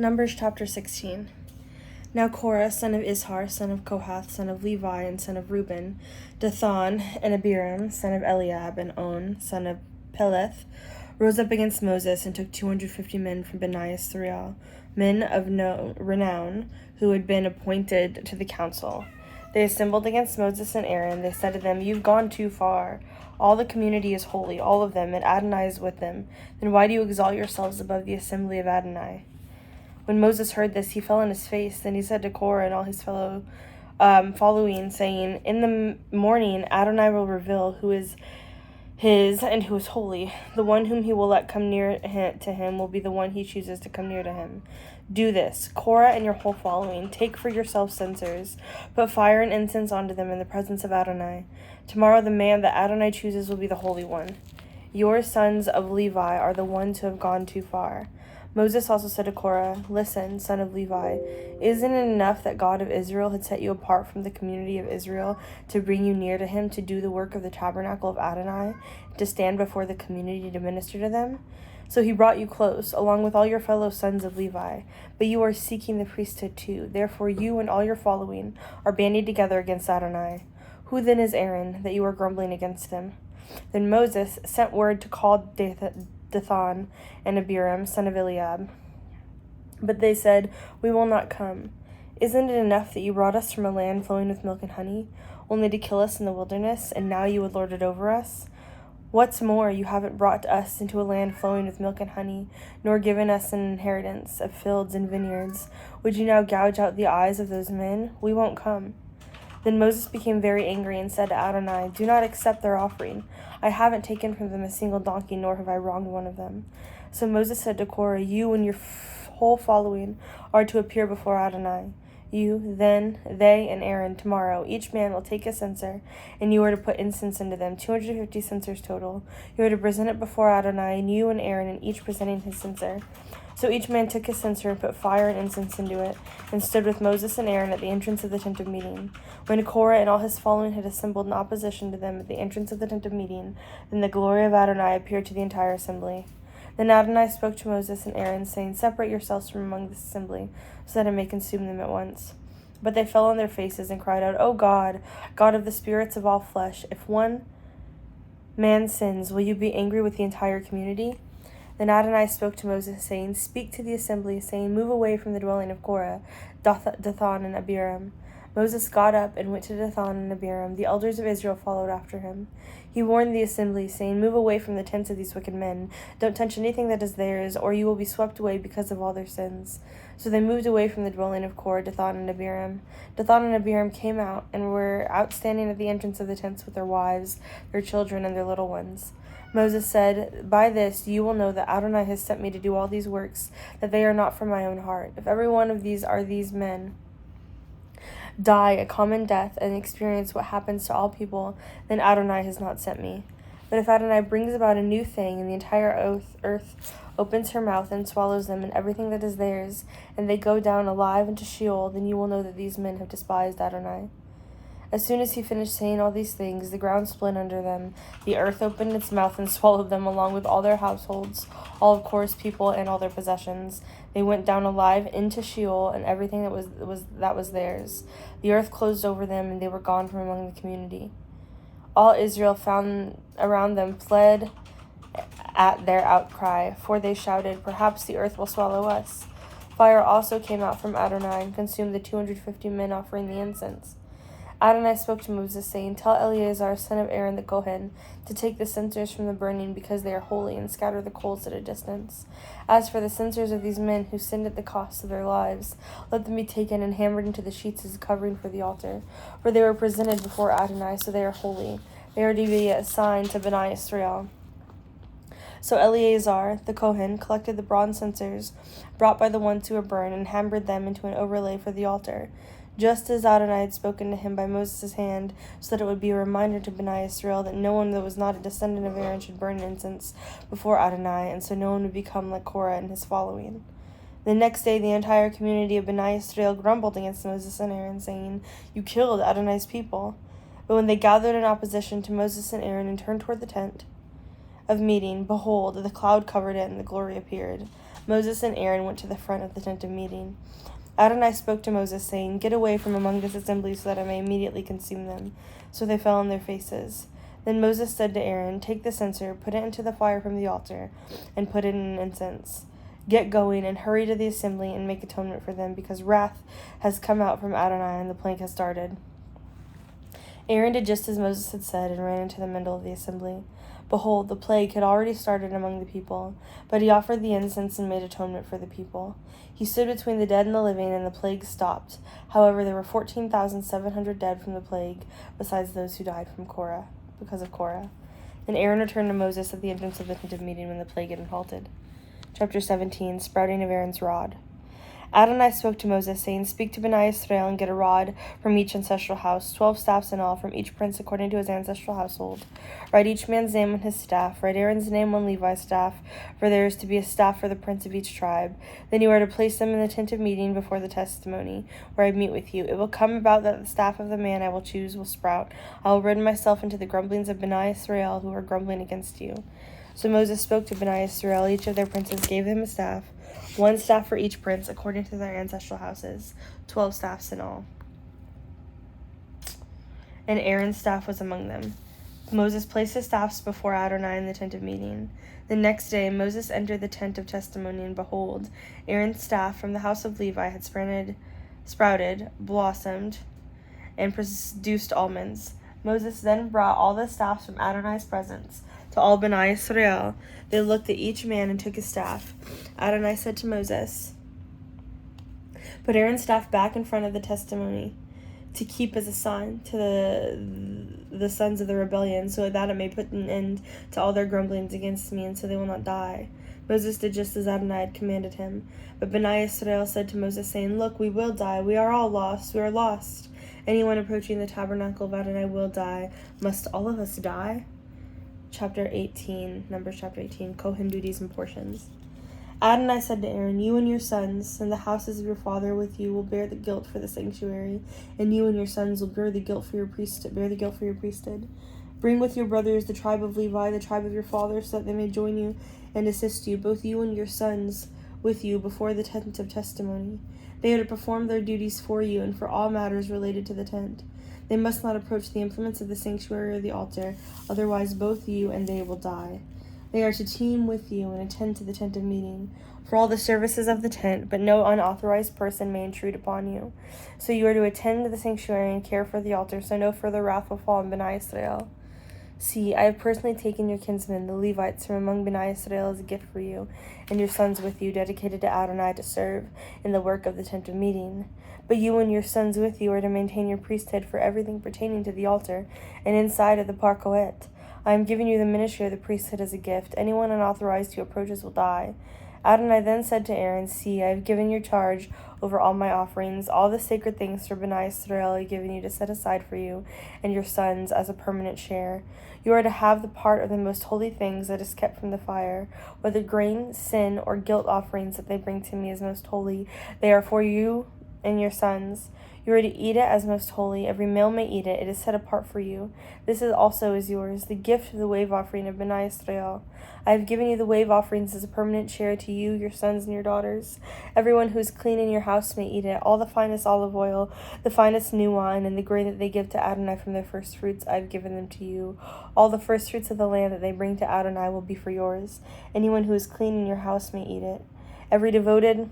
Numbers chapter 16. Now Korah, son of Izhar, son of Kohath, son of Levi, and son of Reuben, Dathan and Abiram, son of Eliab, and On, son of Peleth, rose up against Moses and took 250 men from Bani Israel, men of renown, who had been appointed to the council. They assembled against Moses and Aaron. They said to them, "You've gone too far. All the community is holy, all of them, and Adonai is with them. Then why do you exalt yourselves above the assembly of Adonai?" When Moses heard this, he fell on his face. Then he said to Korah and all his following, saying, "In the morning Adonai will reveal who is his and who is holy. The one whom he will let come near to him will be the one he chooses to come near to him. Do this, Korah and your whole following. Take for yourselves censers. Put fire and incense onto them in the presence of Adonai. Tomorrow the man that Adonai chooses will be the holy one. Your sons of Levi are the ones who have gone too far." Moses also said to Korah, "Listen, son of Levi, isn't it enough that God of Israel had set you apart from the community of Israel to bring you near to him to do the work of the tabernacle of Adonai, to stand before the community to minister to them? So he brought you close, along with all your fellow sons of Levi. But you are seeking the priesthood too. Therefore you and all your following are banding together against Adonai. Who then is Aaron, that you are grumbling against him?" Then Moses sent word to call Dathan and Abiram, son of Eliab. But they said, "We will not come. Isn't it enough that you brought us from a land flowing with milk and honey, only to kill us in the wilderness, and now you would lord it over us? What's more, you haven't brought us into a land flowing with milk and honey, nor given us an inheritance of fields and vineyards. Would you now gouge out the eyes of those men? We won't come." Then Moses became very angry and said to Adonai, "Do not accept their offering. I haven't taken from them a single donkey, nor have I wronged one of them." So Moses said to Korah, "You and your whole following are to appear before Adonai. You, then, they, and Aaron, tomorrow. Each man will take a censer, and you are to put incense into them, 250 censers total. You are to present it before Adonai, and you and Aaron, and each presenting his censer." So each man took his censer and put fire and incense into it, and stood with Moses and Aaron at the entrance of the tent of meeting. When Korah and all his following had assembled in opposition to them at the entrance of the tent of meeting, then the glory of Adonai appeared to the entire assembly. Then Adonai spoke to Moses and Aaron, saying, "Separate yourselves from among this assembly, so that I may consume them at once." But they fell on their faces and cried out, "O God, God of the spirits of all flesh, if one man sins, will you be angry with the entire community?" Then Adonai spoke to Moses, saying, "Speak to the assembly, saying, Move away from the dwelling of Korah, Dathan, and Abiram." Moses got up and went to Dathan and Abiram. The elders of Israel followed after him. He warned the assembly, saying, "Move away from the tents of these wicked men. Don't touch anything that is theirs, or you will be swept away because of all their sins." So they moved away from the dwelling of Korah, Dathan, and Abiram. Dathan and Abiram came out and were outstanding at the entrance of the tents with their wives, their children, and their little ones. Moses said, "By this you will know that Adonai has sent me to do all these works, that they are not from my own heart. If every one of these men die a common death and experience what happens to all people, then Adonai has not sent me. But if Adonai brings about a new thing, and the entire earth opens her mouth and swallows them and everything that is theirs, and they go down alive into Sheol, then you will know that these men have despised Adonai." As soon as he finished saying all these things, the ground split under them. The earth opened its mouth and swallowed them, along with all their households, all of Korah's people, and all their possessions. They went down alive into Sheol, and everything that was theirs. The earth closed over them, and they were gone from among the community. All Israel found around them fled at their outcry, for they shouted, "Perhaps the earth will swallow us." Fire also came out from Adonai and consumed the 250 men offering the incense. Adonai spoke to Moses, saying, "Tell Eleazar, son of Aaron the Kohen, to take the censers from the burning, because they are holy, and scatter the coals at a distance. As for the censers of these men who sinned at the cost of their lives, let them be taken and hammered into the sheets as a covering for the altar. For they were presented before Adonai, so they are holy. They are to be a sign to Bani Israel." So Eleazar the Kohen collected the bronze censers brought by the ones who were burned, and hammered them into an overlay for the altar, just as Adonai had spoken to him by Moses' hand, so that it would be a reminder to Bani Israel that no one that was not a descendant of Aaron should burn incense before Adonai, and so no one would become like Korah and his following. The next day the entire community of Bani Israel grumbled against Moses and Aaron, saying, "You killed Adonai's people." But when they gathered in opposition to Moses and Aaron and turned toward the tent of meeting, behold, the cloud covered it, and the glory appeared. Moses and Aaron went to the front of the tent of meeting. Adonai spoke to Moses, saying, "Get away from among this assembly so that I may immediately consume them." So they fell on their faces. Then Moses said to Aaron, "Take the censer, put it into the fire from the altar, and put it in incense. Get going and hurry to the assembly and make atonement for them, because wrath has come out from Adonai and the plague has started." Aaron did just as Moses had said and ran into the middle of the assembly. Behold, the plague had already started among the people, but he offered the incense and made atonement for the people. He stood between the dead and the living, and the plague stopped. However, there were 14,700 dead from the plague, besides those who died from because of Korah. Then Aaron returned to Moses at the entrance of the tent of meeting when the plague had halted. Chapter 17, Sprouting of Aaron's Rod. Adonai spoke to Moses, saying, "Speak to Bnei Israel and get a rod from each ancestral house, 12 staffs in all, from each prince according to his ancestral household. Write each man's name on his staff. Write Aaron's name on Levi's staff, for there is to be a staff for the prince of each tribe. Then you are to place them in the tent of meeting before the testimony, where I meet with you. It will come about that the staff of the man I will choose will sprout. I will rid myself into the grumblings of Bnei Israel who are grumbling against you." So Moses spoke to Bnei Israel. Each of their princes gave them a staff, one staff for each prince, according to their ancestral houses, 12 staffs in all. And Aaron's staff was among them. Moses placed his staffs before Adonai in the tent of meeting. The next day Moses entered the tent of testimony, and behold, Aaron's staff from the house of Levi had sprouted, blossomed, and produced almonds. Moses then brought all the staffs from Adonai's presence to all Bnei Israel. They looked at each man and took his staff. Adonai said to Moses, "Put Aaron's staff back in front of the testimony, to keep as a sign to the sons of the rebellion, so that it may put an end to all their grumblings against me, and so they will not die." Moses did just as Adonai had commanded him. But Bnei Israel said to Moses, saying, "Look, we will die. We are all lost. We are lost. Anyone approaching the tabernacle of Adonai will die. Must all of us die?" Numbers chapter 18, Kohen duties and portions. Adonai said to Aaron, "You and your sons and the houses of your father with you will bear the guilt for the sanctuary, and you and your sons will bear the guilt for your priesthood. Bring with your brothers the tribe of Levi, the tribe of your father, so that they may join you and assist you, both you and your sons with you, before the tent of testimony. They are to perform their duties for you and for all matters related to the tent. They must not approach the implements of the sanctuary or the altar, otherwise both you and they will die. They are to team with you and attend to the tent of meeting for all the services of the tent, but no unauthorized person may intrude upon you. So you are to attend to the sanctuary and care for the altar, so no further wrath will fall on Bnei Israel. See, I have personally taken your kinsmen, the Levites, from among Bnei Israel as a gift for you, and your sons with you, dedicated to Adonai to serve in the work of the tent of meeting. But you and your sons with you are to maintain your priesthood for everything pertaining to the altar, and inside of the parkoet. I am giving you the ministry of the priesthood as a gift. Anyone unauthorized who approaches will die." Adonai then said to Aaron, "See, I have given you charge over all my offerings. All the sacred things for Bnei Israel I have given you to set aside for you and your sons as a permanent share. You are to have the part of the most holy things that is kept from the fire. Whether grain, sin, or guilt offerings that they bring to me as most holy, they are for you and your sons. You are to eat it as most holy. Every male may eat it. It is set apart for you. This is also is yours, the gift of the wave offering of Bnei Israel. I have given you the wave offerings as a permanent share to you, your sons, and your daughters. Everyone who is clean in your house may eat it. All the finest olive oil, the finest new wine, and the grain that they give to Adonai from their first fruits, I have given them to you. All the first fruits of the land that they bring to Adonai will be for yours. Anyone who is clean in your house may eat it. Every devoted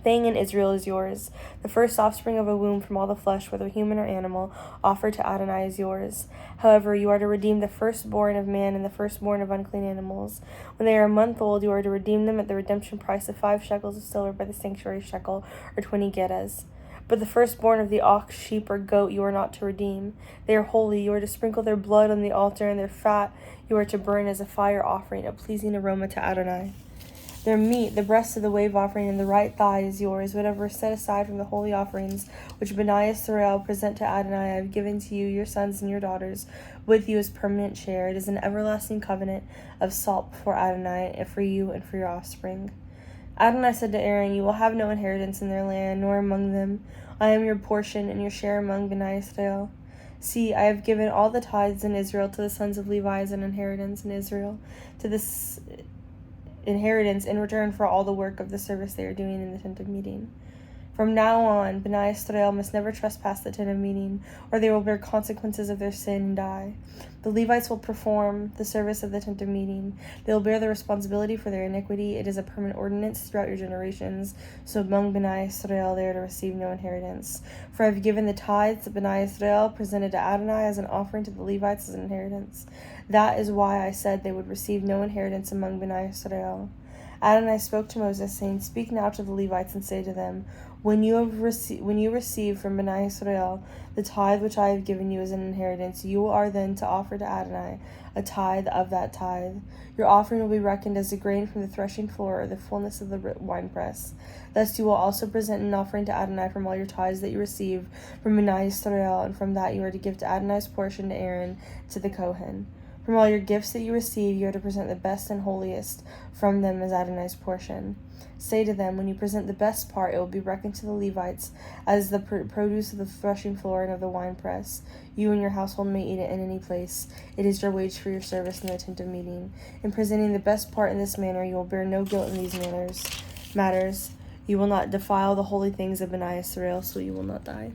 thing in Israel is yours. The first offspring of a womb from all the flesh, whether human or animal, offered to Adonai is yours. However, you are to redeem the firstborn of man and the firstborn of unclean animals. When they are a month old, you are to redeem them at the redemption price of 5 shekels of silver by the sanctuary shekel, or 20 gerahs. But the firstborn of the ox, sheep, or goat you are not to redeem. They are holy. You are to sprinkle their blood on the altar, and their fat you are to burn as a fire offering, a pleasing aroma to Adonai. Their meat, the breast of the wave offering, and the right thigh is yours. Whatever is set aside from the holy offerings, which Bnei Israel present to Adonai, I have given to you, your sons and your daughters, with you as permanent share. It is an everlasting covenant of salt before Adonai, for you and for your offspring. Adonai said to Aaron, "You will have no inheritance in their land, nor among them. I am your portion and your share among Bnei Israel. See, I have given all the tithes in Israel to the sons of Levi as an inheritance in Israel, to the inheritance in return for all the work of the service they are doing in the tent of meeting. From now on, Bnei Israel must never trespass the tent of meeting, or they will bear consequences of their sin and die. The Levites will perform the service of the tent of meeting. They will bear the responsibility for their iniquity. It is a permanent ordinance throughout your generations. So among Bnei Israel they are to receive no inheritance. For I have given the tithes that Bnei Israel presented to Adonai as an offering to the Levites as an inheritance. That is why I said they would receive no inheritance among Bnei Israel. Adonai spoke to Moses, saying, Speak now to the Levites and say to them, when you receive from Bnei Israel the tithe which I have given you as an inheritance, you are then to offer to Adonai a tithe of that tithe. Your offering will be reckoned as the grain from the threshing floor or the fullness of the winepress. Thus you will also present an offering to Adonai from all your tithes that you receive from Bnei Israel, and from that you are to give to Adonai's portion to Aaron, to the Kohen. From all your gifts that you receive, you are to present the best and holiest from them as Adonai's portion. Say to them, when you present the best part, it will be reckoned to the Levites as the produce of the threshing floor and of the winepress. You and your household may eat it in any place. It is your wage for your service in the tent of meeting. In presenting the best part in this manner, you will bear no guilt in these matters. You will not defile the holy things of Bnei Israel, so you will not die.